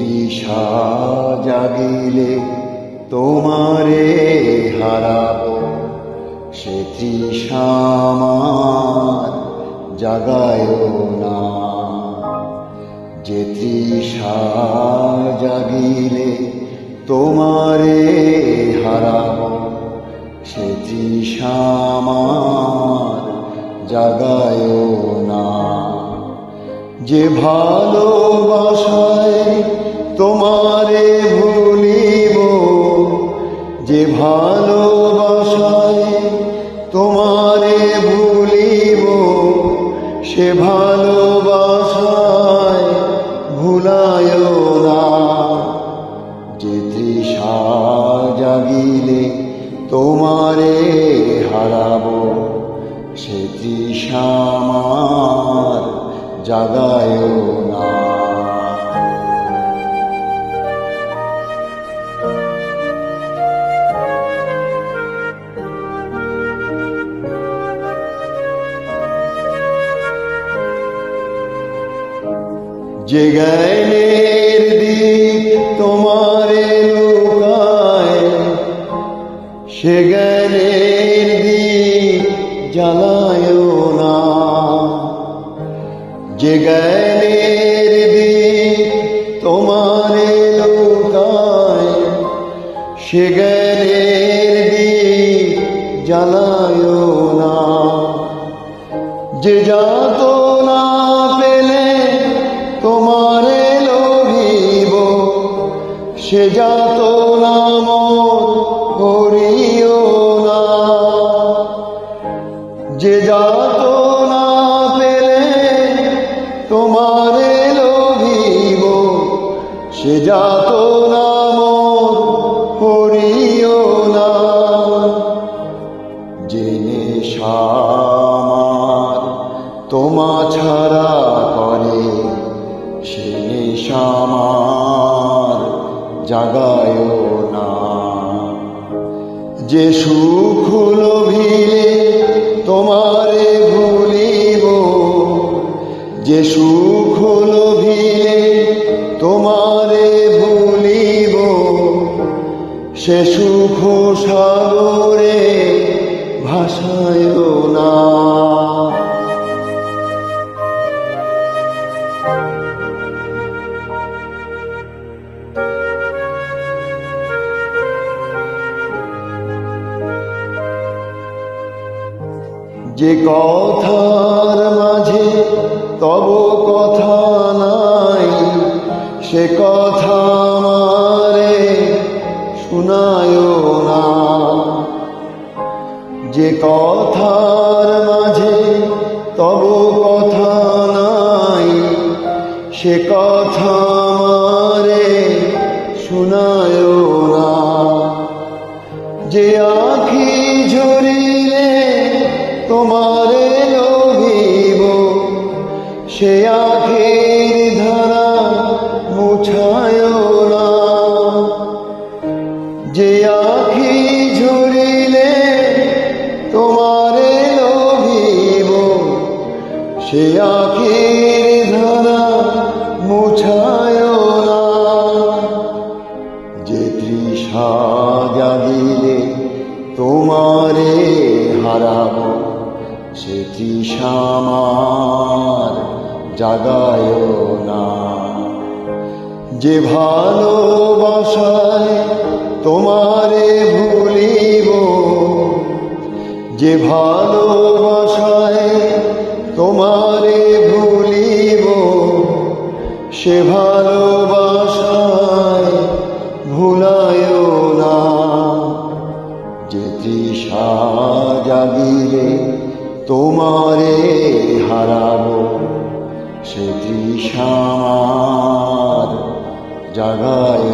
তৃষা জাগিলে তোমারে হারাবো, সে তৃষা আমার জাগায় না। যে তৃষা জাগিলে তোমারে হারাবো, সে তৃষা আমার জাগায় না। যে ভালোবাসায় তোমারে ভুলিব, যে ভালোবাসায় তোমারে ভুলিব, সে ভালোবাসায় ভুলায় না। যে তৃষা জাগিলে তোমারে হারাবো, সে তৃষা আমার জাগায় না। যে জ্ঞানের দিক তোমারে লুকায়, সে জ্ঞানের দিক জ্বালায় না। যে জ্ঞানের দিক তোমারে লুকায়, সে জ্ঞানের দিক জ্বালায় না। যে যাতনা পেলে তোমারে লোভিব, সে যাতনা মোর করিও না। যে যাতনা পেলে তোমারে লোভিব, সে যাতনা মোর করিও না। যে নেশা আমার তোমা ছাড়া করে, সে নেশা আমার জাগায় না। যে সুখ লোভিলে তোমারে ভুলিব, যে সুখ লোভিলে তোমারে ভুলিব, সে সুখ সাগরে ভাসায় না। যে কথার মাঝে তব কথা নাই, সে কথা আমারে শুনায় না। যে কথার মাঝে তব কথা নাই, সে কথা আমারে শুনায় না। যে আখি ঝরিলে তোমারে লোভিব, সে আখির ধারা মুছায় না। যে আখি ঝরিলে তোমারে লোভিব, সে আখির ধারা মুছায় না। যে তৃষা জাগিলে তোমারে হারাবো, সে তৃষা আমার জাগায় না। যে ভালোবাসায় তোমারে ভুলিব, যে ভালোবাসায় তোমারে ভুলিব, সে ভালোবাসায় ভুলায় না। যে তৃষা জাগিলে তোমারে হারাবো, সে তৃষা আমার জাগায়